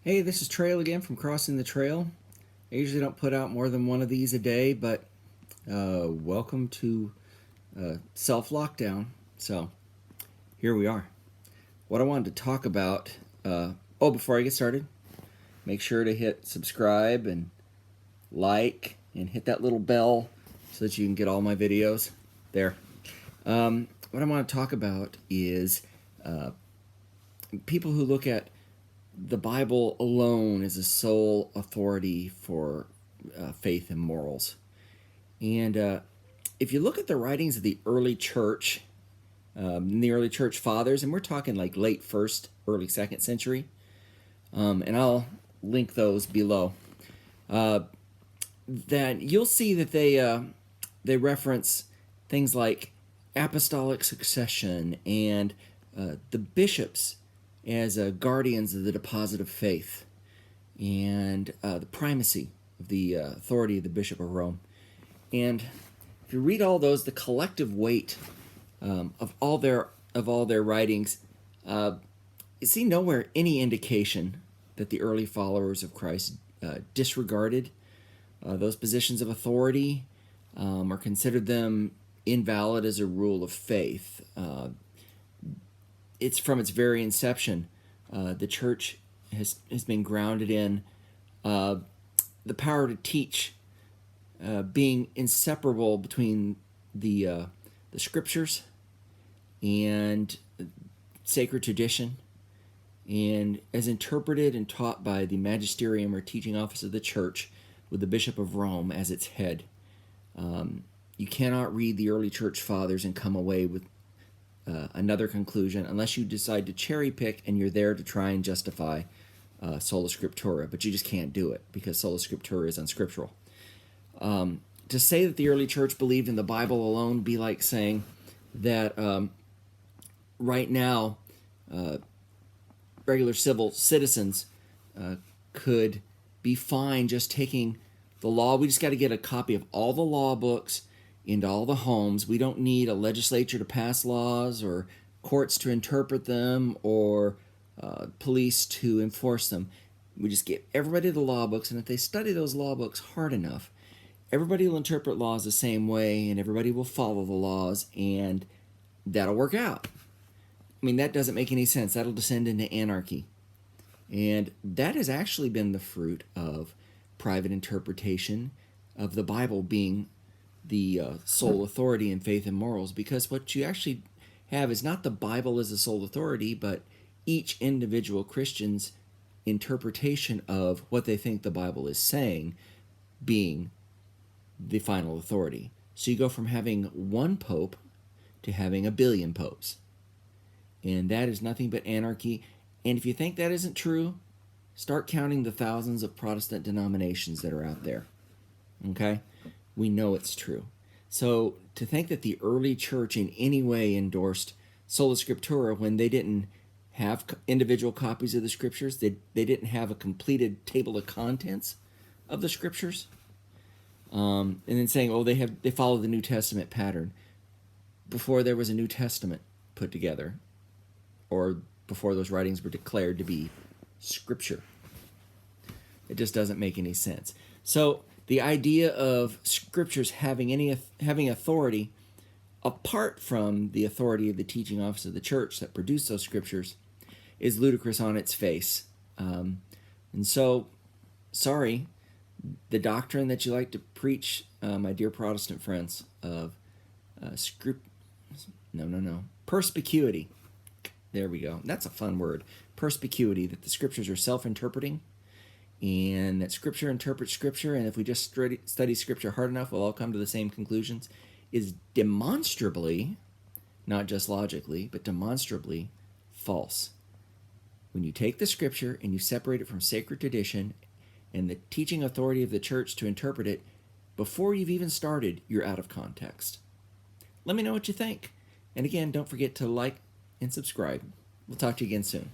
Hey, this is Trail again from Crossing the Trail. I usually don't put out more than one of these a day, but welcome to self-lockdown. So here we are. What I wanted to talk about, before I get started, make sure to hit subscribe and like and hit that little bell so that you can get all my videos there. What I want to talk about is people who look at the Bible alone is a sole authority for faith and morals. And if you look at the writings of the early church, the early church fathers, and we're talking like late 1st, early 2nd century, and I'll link those below, that you'll see that they reference things like apostolic succession and the bishops as guardians of the deposit of faith, and the primacy of the authority of the Bishop of Rome. And if you read all those, the collective weight of all their writings, you see nowhere any indication that the early followers of Christ disregarded those positions of authority or considered them invalid as a rule of faith. It's from its very inception, the church has been grounded in the power to teach, being inseparable between the scriptures and sacred tradition, and as interpreted and taught by the magisterium or teaching office of the church, with the Bishop of Rome as its head. You cannot read the early church fathers and come away with another conclusion unless you decide to cherry pick and you're there to try and justify sola scriptura, but you just can't do it because sola scriptura is unscriptural. To say that the early church believed in the Bible alone would be like saying that right now regular civil citizens could be fine just taking the law. We just got to get a copy of all the law books into all the homes. We don't need a legislature to pass laws or courts to interpret them or police to enforce them. We just get everybody the law books, and if they study those law books hard enough, everybody will interpret laws the same way, and everybody will follow the laws, and that'll work out. I mean, that doesn't make any sense. That'll descend into anarchy. And that has actually been the fruit of private interpretation of the Bible being the sole authority in faith and morals, because what you actually have is not the Bible as the sole authority, but each individual Christian's interpretation of what they think the Bible is saying being the final authority. So you go from having one pope to having a billion popes. And that is nothing but anarchy. And if you think that isn't true, start counting the thousands of Protestant denominations that are out there. Okay? We know it's true. So to think that the early church in any way endorsed sola scriptura when they didn't have individual copies of the scriptures, they didn't have a completed table of contents of the scriptures, and then saying, they follow the New Testament pattern, before there was a New Testament put together, or before those writings were declared to be scripture. It just doesn't make any sense. So the idea of scriptures having authority apart from the authority of the teaching office of the church that produced those scriptures is ludicrous on its face. And so, sorry, the doctrine that you like to preach, my dear Protestant friends, of perspicuity. There we go. That's a fun word. Perspicuity, that the scriptures are self-interpreting, and that scripture interprets scripture, and if we just study scripture hard enough, we'll all come to the same conclusions, is demonstrably, not just logically, but demonstrably false. When you take the scripture and you separate it from sacred tradition and the teaching authority of the church to interpret it, before you've even started, you're out of context. Let me know what you think. And again, don't forget to like and subscribe. We'll talk to you again soon.